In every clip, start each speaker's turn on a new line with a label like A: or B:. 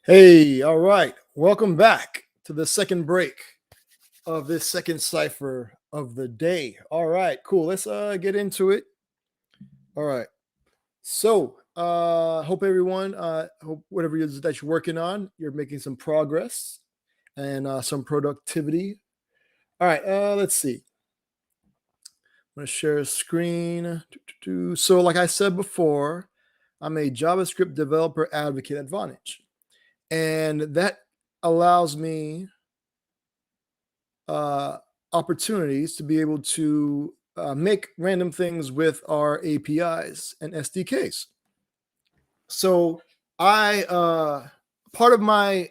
A: Hey, all right. Welcome back to the second break of this second cipher of the day. All right, cool. Let's get into it. All right. So, hope everyone, hope whatever it is that you're working on, you're making some progress and some productivity. All right, let's see. I'm going to share a screen. So, like I said before, I'm a JavaScript developer advocate at Vonage, and that allows me uh, opportunities to be able to make random things with our APIs and SDKs. So part of my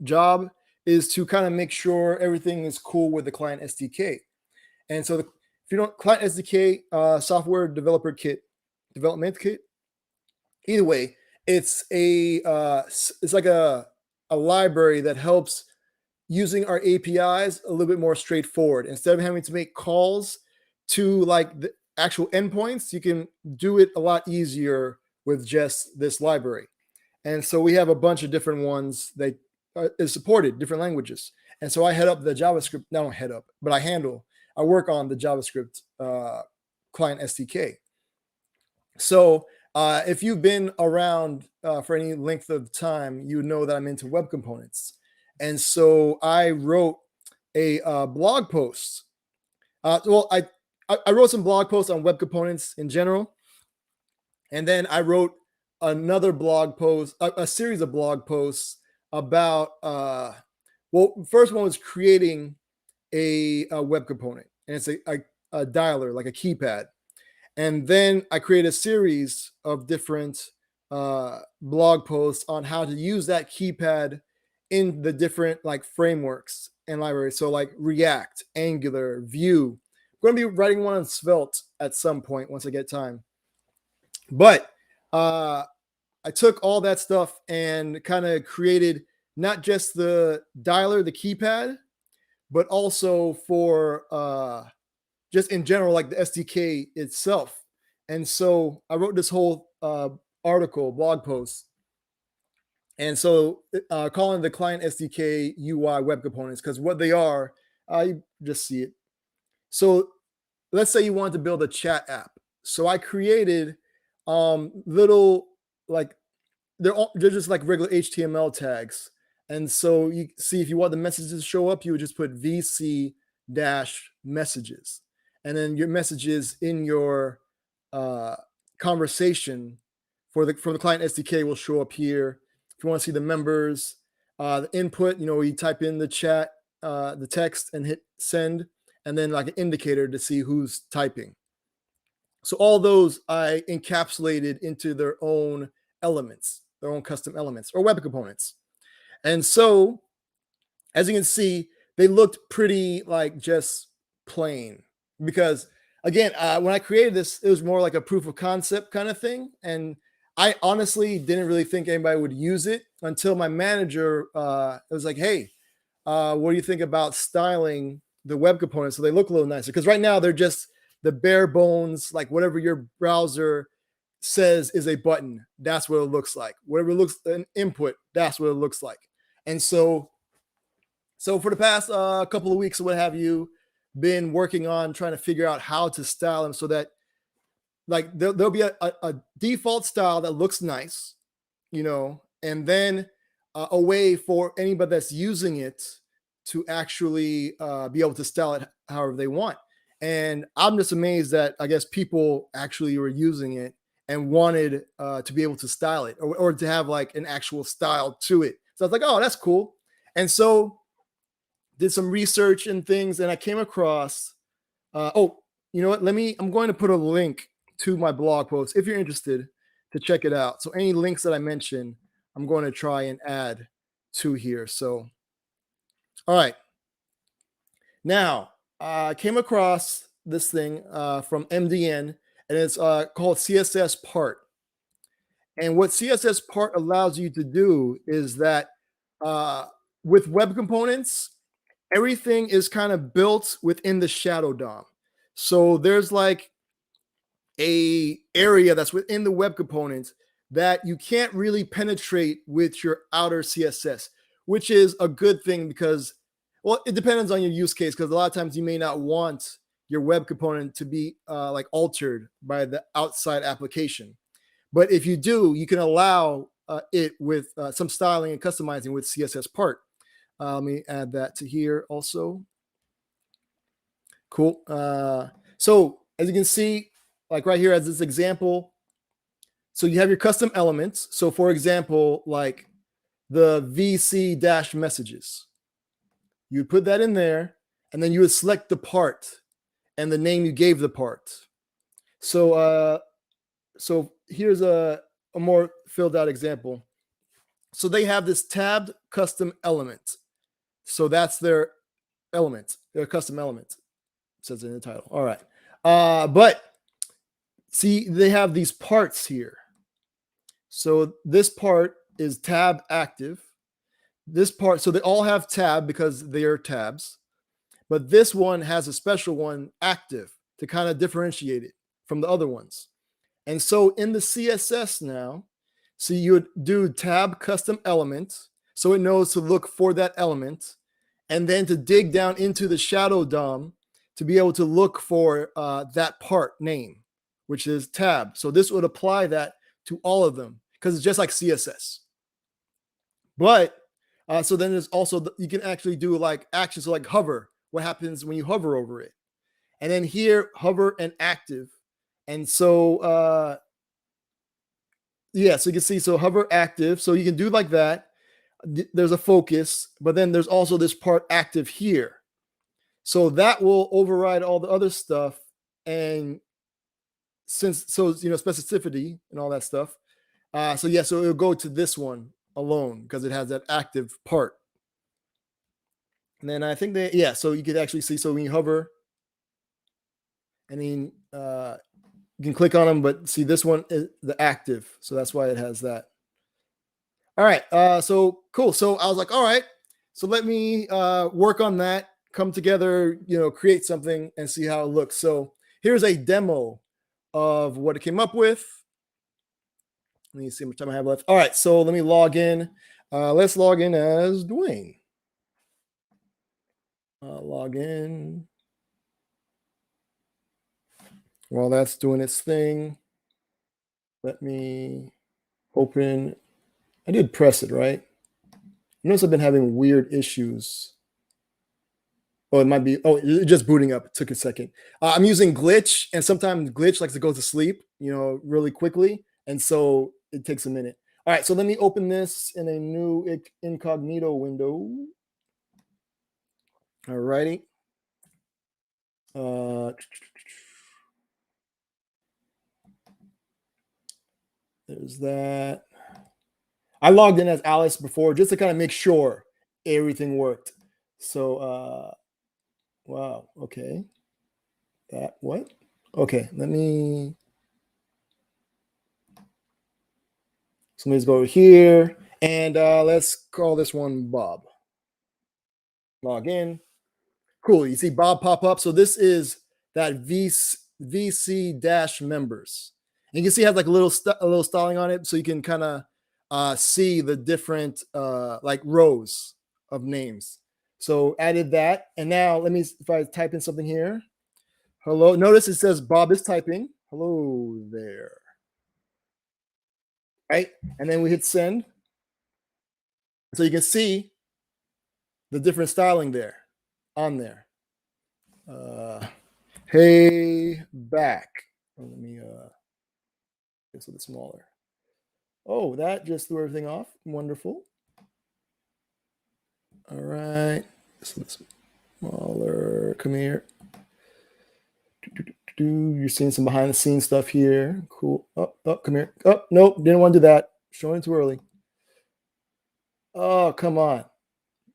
A: job is to kind of make sure everything is cool with the client SDK. And so if you don't client SDK, software developer kit, development kit, either way, it's it's like a library that helps using our APIs a little bit more straightforward. Instead of having to make calls to like the actual endpoints, you can do it a lot easier with just this library. And so we have a bunch of different ones that is supported, different languages. And so I head up the JavaScript, not head up, but I work on the JavaScript client SDK. So if you've been around for any length of time, you know that I'm into web components. And so I wrote a blog post. I wrote some blog posts on web components in general. And then I wrote another blog post, a series of blog posts about, first one was creating a web component. And it's a dialer, like a keypad. And then I created a series of different blog posts on how to use that keypad in the different like frameworks and libraries. So like React, Angular, Vue. I'm going to be writing one on Svelte at some point once I get time. But I took all that stuff and kind of created not just the dialer, the keypad, but also for just in general, like the SDK itself. And so I wrote this whole article, blog post. And so calling the client SDK UI web components, because what they are, you just see it. So let's say you want to build a chat app. So I created little, like, they're just like regular HTML tags. And so you see, if you want the messages to show up, you would just put VC dash messages. And then your messages in your conversation from the client SDK will show up here. If you want to see the members, the input, you type in the chat, the text and hit send, and then like an indicator to see who's typing. So all those I encapsulated into their own elements, their own custom elements or web components. And so, as you can see, they looked pretty like just plain because again, when I created this, it was more like a proof of concept kind of thing. And I honestly didn't really think anybody would use it until my manager was like, hey, what do you think about styling the web components so they look a little nicer? Because right now they're just the bare bones, like whatever your browser says is a button, that's what it looks like. Whatever looks an input, that's what it looks like. And so for the past couple of weeks, what have you, been working on trying to figure out how to style them so that like there'll be a default style that looks nice, and then a way for anybody that's using it to actually be able to style it however they want. And I'm just amazed that I guess people actually were using it and wanted to be able to style it or to have like an actual style to it. So I was like, oh, that's cool. And so did some research and things, and I came across, you know what? I'm going to put a link to my blog post if you're interested to check it out. So any links that I mention, I'm going to try and add to here. So, all right. Now, I came across this thing from MDN, and it's called CSS Part. And what CSS Part allows you to do is that with web components, everything is kind of built within the shadow DOM. So there's like a area that's within the web component that you can't really penetrate with your outer CSS, which is a good thing because, well, it depends on your use case, because a lot of times you may not want your web component to be like altered by the outside application. But if you do, you can allow it with some styling and customizing with CSS part. Let me add that to here also. Cool. So as you can see, like right here as this example, so you have your custom elements. So for example, like the VC dash messages, you put that in there, and then you would select the part and the name you gave the part. So so here's a more filled out example. So they have this tabbed custom element. So that's their element, their custom element. It says in the title. All right. But see, they have these parts here. So this part is tab active. This part, so they all have tab because they are tabs. But this one has a special one active to kind of differentiate it from the other ones. And so in the CSS now, so you would do tab custom element, so it knows to look for that element, and then to dig down into the shadow DOM to be able to look for that part name, which is tab. So this would apply that to all of them because it's just like CSS. But so then there's also, you can actually do like actions, so like hover, what happens when you hover over it. And then here, hover and active. And so, yeah, so you can see, so hover active. So you can do like that. There's a focus, but then there's also this part active here. So that will override all the other stuff. And since, so, you know, specificity and all that stuff. So yeah, so it'll go to this one alone because it has that active part. And then I think that, yeah, so you could actually see, so when you hover, and then you can click on them, but see this one is the active. So that's why it has that. All right. So cool. So I was like, all right, so let me work on that, come together, you know, create something and see how it looks. So here's a demo of what it came up with. Let me see how much time I have left. All right. So let me log in. Let's log in as Dwayne. Log in. While that's doing its thing, let me open. I did press it, right? Notice I've been having weird issues. Oh, it might be, oh, it's just booting up. It took a second. I'm using Glitch, and sometimes Glitch likes to go to sleep, you know, really quickly. And so it takes a minute. All right, so let me open this in a new incognito window. All righty. There's that. I logged in as Alice before just to kind of make sure everything worked. So, wow, okay. That, what? Okay, let me, so let's go here, and let's call this one Bob. Log in. Cool, you see Bob pop up. So this is that VC dash members. And you can see it has like a little styling on it, so you can kind of see the different like rows of names. So added that, and now let me, if I type in something here. Hello, notice it says Bob is typing. Hello there. Right, and then we hit send. So you can see the different styling there on there. Hey back. Oh, let me get a bit smaller. Oh, that just threw everything off. Wonderful. All right. So smaller. Come here. You're seeing some behind the scenes stuff here. Cool. Oh, come here. Oh, nope. Didn't want to do that. Showing too early. Oh, come on.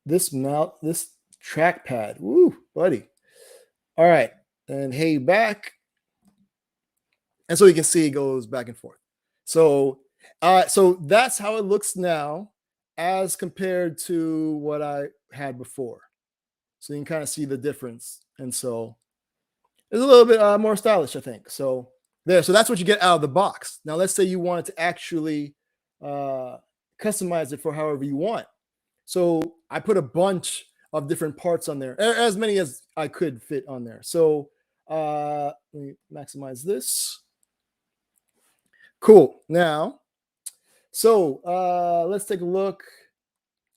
A: This trackpad. Woo, buddy. All right. And hey back. And so you can see it goes back and forth. So so that's how it looks now as compared to what I had before. So you can kind of see the difference. And so it's a little bit more stylish, I think. So There, so that's what you get out of the box. Now, let's say you wanted to actually customize it for however you want. So I put a bunch of different parts on there, as many as I could fit on there. So let me maximize this. Cool. Now, so let's take a look.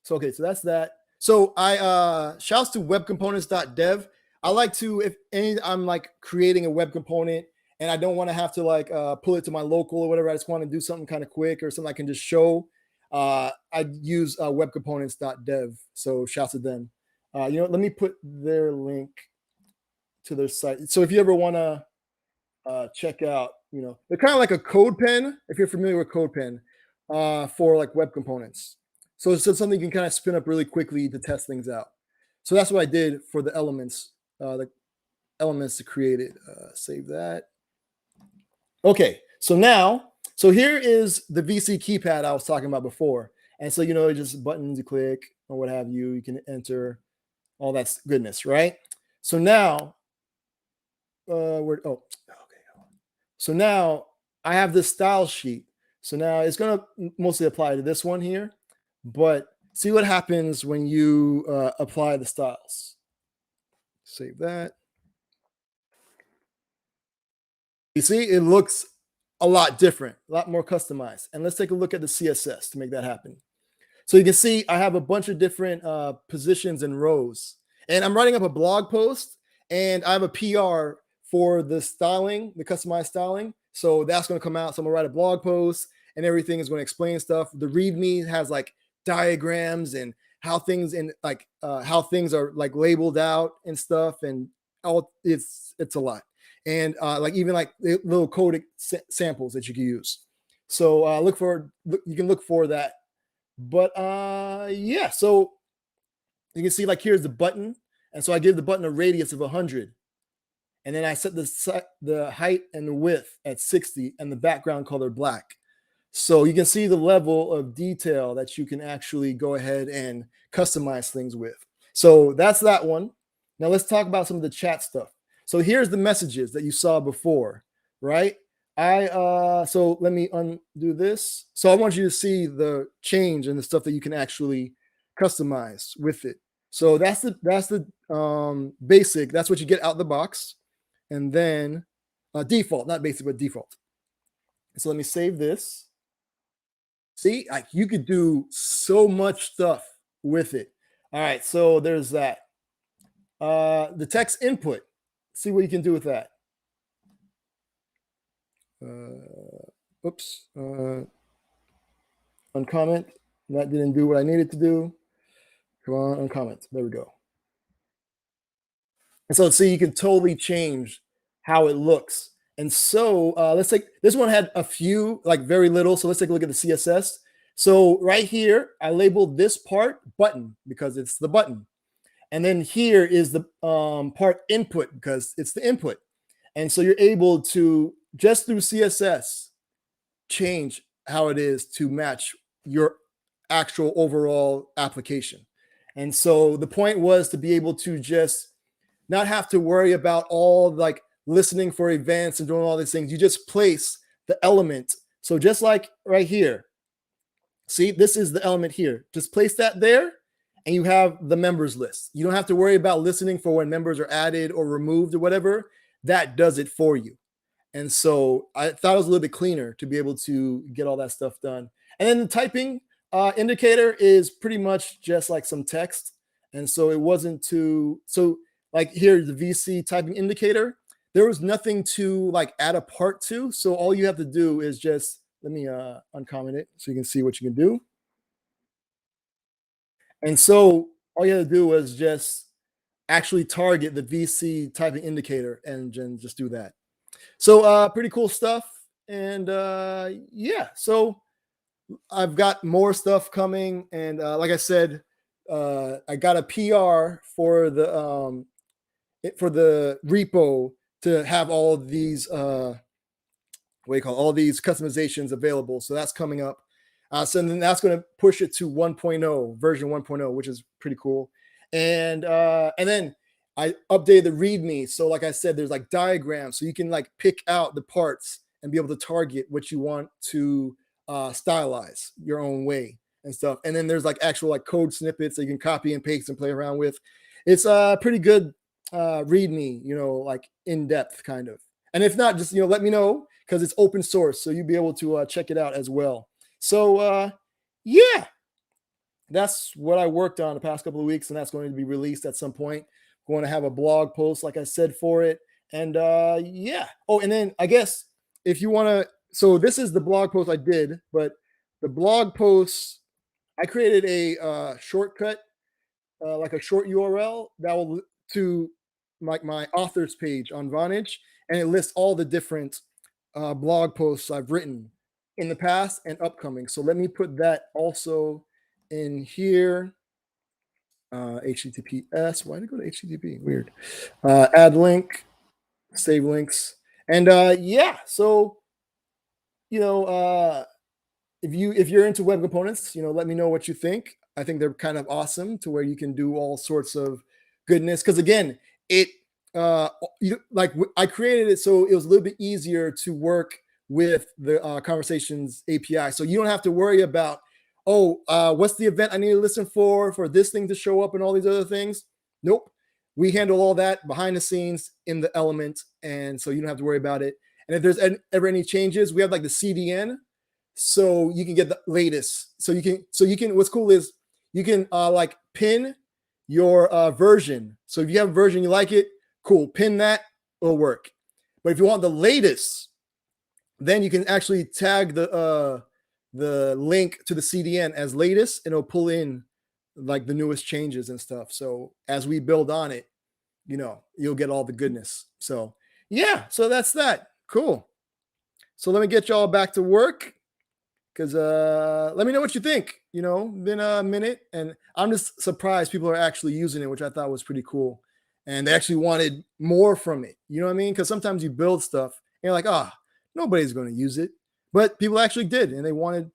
A: So okay, so that's that. So I shouts to webcomponents.dev. I like to, if any, I'm like creating a web component and I don't want to have to like pull it to my local or whatever. I just want to do something kind of quick or something I can just show. I use webcomponents.dev. So shouts to them. Let me put their link to their site. So if you ever want to check out, they're kind of like a code pen, if you're familiar with code pen, for like web components. So it's just something you can kind of spin up really quickly to test things out. So that's what I did for the elements to create it. Save that. Okay, so here is the VC keypad I was talking about before. And so, just buttons you click or what have you. You can enter all that goodness, right? So now, So now I have this style sheet. So now it's going to mostly apply to this one here. But see what happens when you apply the styles. Save that. You see, it looks a lot different, a lot more customized. And let's take a look at the CSS to make that happen. So you can see I have a bunch of different positions and rows. And I'm writing up a blog post, and I have a PR for the styling, the customized styling. So that's going to come out. So I'm going to write a blog post, and everything is going to explain stuff. The README has like diagrams and how things are like labeled out and stuff, and it's a lot. And even like little code samples that you can use. So you can look for that. But yeah, so you can see like here's the button, and so I give the button a radius of 100, and then I set the height and the width at 60, and the background color black. So you can see the level of detail that you can actually go ahead and customize things with. So that's that one. Now let's talk about some of the chat stuff. So here's the messages that you saw before, right? So let me undo this. So I want you to see the change and the stuff that you can actually customize with it. So that's the basic. That's what you get out the box, and then default, not basic, but default. So let me save this. See, like you could do so much stuff with it. All right, so there's that. The text input. See what you can do with that. Oops. Uncomment. That didn't do what I needed to do. Come on, uncomment. There we go. And so see, you can totally change how it looks. And so let's take, this one had a few, like very little. So let's take a look at the CSS. So right here, I labeled this part button because it's the button. And then here is the part input because it's the input. And so you're able to, just through CSS, change how it is to match your actual overall application. And so the point was to be able to just not have to worry about all like listening for events and doing all these things. You just place the element. So just like right here, see, this is the element here. Just place that there, and you have the members list. You don't have to worry about listening for when members are added or removed or whatever. That does it for you. And so I thought it was a little bit cleaner to be able to get all that stuff done. And then the typing indicator is pretty much just like some text. And so it wasn't too, so like here, the VC typing indicator, there was nothing to like add a part to. So all you have to do is just, let me uncomment it so you can see what you can do. And so all you have to do was just actually target the VC typing indicator and just do that. So pretty cool stuff. And yeah, so I've got more stuff coming. And like I said, I got a PR for the repo to have all these all these customizations available. So that's coming up. So then that's going to push it to 1.0, version 1.0, which is pretty cool. And then I updated the README. So like I said, there's like diagrams, so you can like pick out the parts and be able to target what you want to stylize your own way and stuff. And then there's like actual like code snippets that you can copy and paste and play around with. It's pretty good README, like in depth kind of. And if not, just let me know, because it's open source, so you'll be able to check it out as well. So yeah, that's what I worked on the past couple of weeks, and that's going to be released at some point. I'm going to have a blog post, like I said, for it. And yeah. Oh, and then I guess if you want to, so this is the blog post I did, but the blog post, I created a shortcut, like a short URL that will to my authors page on Vonage, and it lists all the different blog posts I've written in the past and upcoming. So let me put that also in here. HTTPS. Why did it go to HTTP? Weird. Add link, save links, and yeah. So if you're into web components, let me know what you think. I think they're kind of awesome, to where you can do all sorts of goodness. Because again, it I created it so it was a little bit easier to work with the Conversations API. So you don't have to worry about, what's the event I need to listen for this thing to show up and all these other things. Nope. We handle all that behind the scenes in the element, and so you don't have to worry about it. And if there's ever any changes, we have like the CDN, so you can get the latest. So you can. What's cool is you can like pin your version. So if you have a version you like it, cool, pin that, it'll work. But if you want the latest, then you can actually tag the link to the CDN as latest, and it'll pull in like the newest changes and stuff. So as we build on it, you'll get all the goodness. So yeah, so that's that. Cool. So let me get y'all back to work, because let me know what you think. Been a minute, and I'm just surprised people are actually using it, which I thought was pretty cool. And they actually wanted more from it. You know what I mean? Because sometimes you build stuff and you're like, nobody's going to use it. But people actually did, and they wanted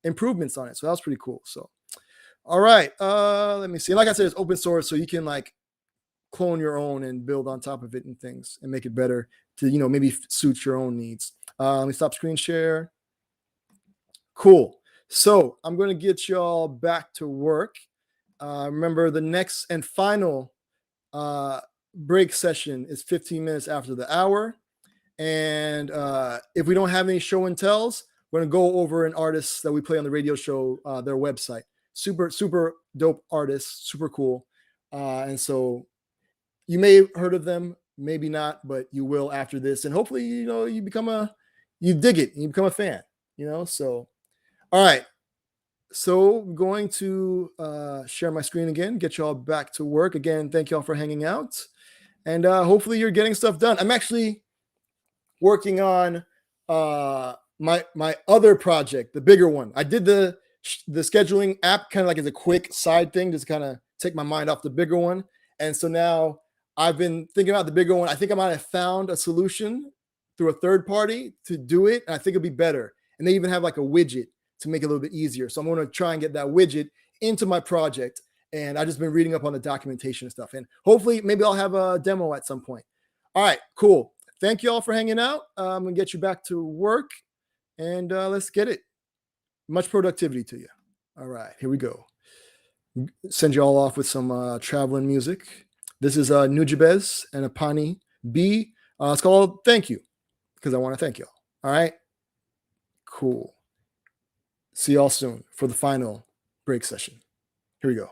A: improvements on it. So that was pretty cool. So, all right, let me see. Like I said, it's open source, so you can like clone your own and build on top of it and things and make it better to maybe suit your own needs. Let me stop screen share. Cool. So I'm going to get y'all back to work. Remember, the next and final break session is 15 minutes after the hour. And if we don't have any show and tells, we're going to go over an artist that we play on the radio show, their website. Super, super dope artists, super cool. And so you may have heard of them, maybe not, but you will after this. And hopefully, you dig it and you become a fan, so. All right. So I'm going to share my screen again, get y'all back to work. Again, thank y'all for hanging out. And hopefully you're getting stuff done. I'm actually working on my other project, the bigger one. I did the scheduling app kind of like as a quick side thing, just kind of take my mind off the bigger one. And so now I've been thinking about the bigger one. I think I might have found a solution through a third party to do it. And I think it'll be better. And they even have like a widget to make it a little bit easier. So I'm going to try and get that widget into my project. And I've just been reading up on the documentation and stuff. And hopefully maybe I'll have a demo at some point. All right, cool. Thank you all for hanging out. I'm going to get you back to work, and let's get it. Much productivity to you. All right, here we go. Send you all off with some traveling music. This is Nujabez and Apani B. It's called Thank You, because I want to thank you all. All right, cool. See y'all soon for the final break session. Here we go.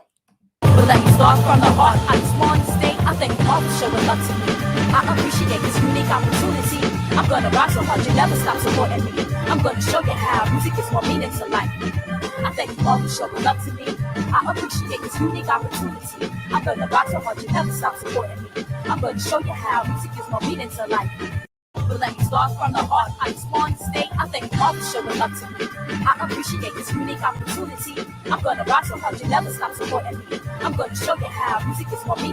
B: But let me start from the heart. I just want to state I thank you all for showing love to me. I appreciate this unique opportunity. I'm gonna rock so hard you never stop supporting me. I'm gonna show you how music is more meaning to life. I thank you all for showing love to me. I appreciate this unique opportunity. I'm gonna rock so hard you never stop supporting me. I'm gonna show you how music is more meaning to life. But let me start from the heart. I just want to state I thank you all for showing love to me. I appreciate this unique opportunity. I'm gonna rock so hard you never stop supporting me. I'm gonna show you how music is more meaningful.